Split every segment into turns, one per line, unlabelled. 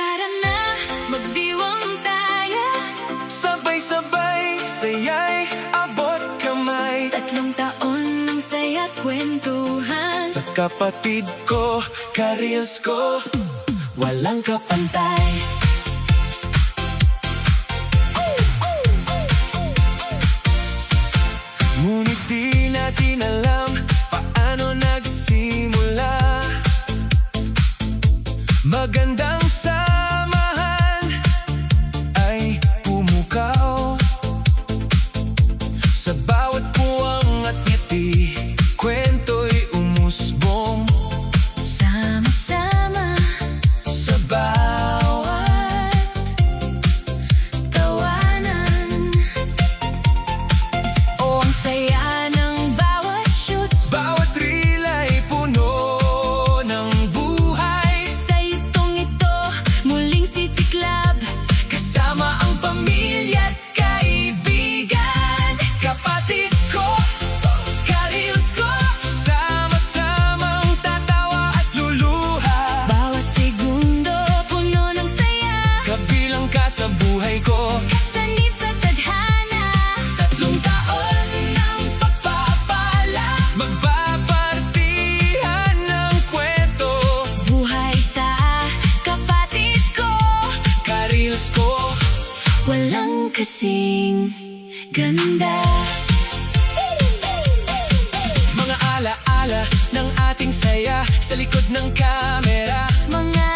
Tara na, magdiwang tayo.
Sabay-sabay, saya'y abot kamay.
3 taon ng saya't kwentuhan.
Sa kapatid ko, ka-reels ko, walang kapantay. Ngunit di natin alam paano nagsimula. Magandang samahan ay pumukaw. Sa bawat puwang at ngiti, kwento'y umusbong.
Sama-sama
Sa bawat
tawanan. O ang saya ng bawat shoot.
bawat reel ay puno ng buhay.
Sa itong ito, muling sisiklab.
Kasama ang pamilya at kaibigan. Kapatid ko, ka-reels ko, sama-samang tatawa at luluha.
Bawat segundo, puno ng saya.
Kabilang ka sa buhay ko.
Kasanib sa tadhana.
3 taon ng pagpapala. Magbabartihan ng kwento.
Buhay sa kapatid ko.
Ka-reels ko,
Walang kasing ganda.
mga ala-ala ng ating saya sa likod ng kamera.
Mga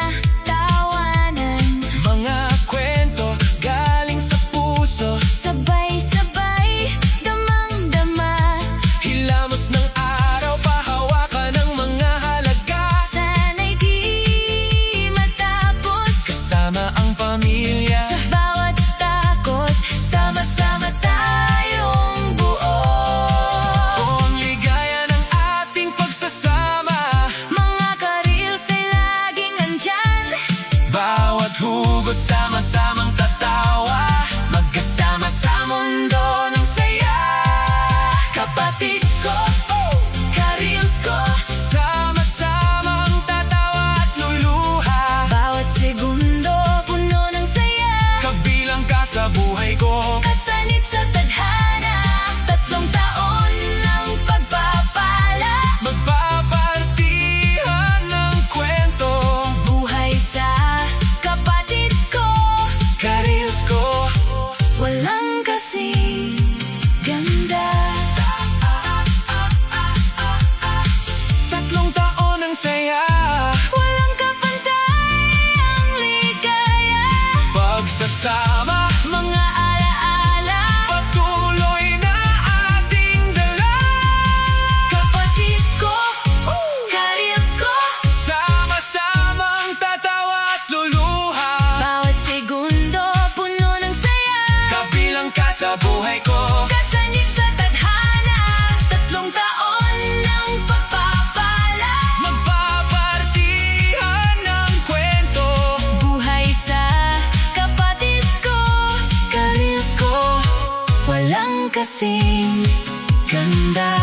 tawanan,
Mga kwento galing sa puso.
sabay-sabay, damang-dama.
Hilamos ng araw, pahawakan ng mga halaga.
Sana'y di matapos.
Kasama ang pamilya,
Sa bawat takot, sama-sama tayong buo.
ang ligaya ng ating pagsasama.
Mga ka-reels ay laging nandyan.
Bawat hugot sama-samang tatawa. Magkasama sa mundo ng saya. Kapatid ko,
Ka-reels ko,
sama-samang tatawa at luluha.
bawat segundo, puno ng saya.
Kabilang ka sa buhay ko.
Kasanib sa tadhana. 3 taon ng pagpapala.
Magbabartihan ng kwento.
Buhay sa kapatid ko.
Ka-reels ko,
Walang kasing ganda.
3 taon ng saya.
Walang kapantay ang ligaya.
Pagsasama,
Mga alaala.
patuloy na ating dala.
Kapatid ko, ka-reels ko.
Sama-samang tatawa at luluha.
Bawat segundo, puno ng saya.
Kabilang ka sa buhay ko.
Kasanib sa tadhana. 3 taon ng pagpapala.
Magbabartihan ng kwento.
Buhay sa kapatid ko.
Ka-reels ko,
Walang kasing ganda.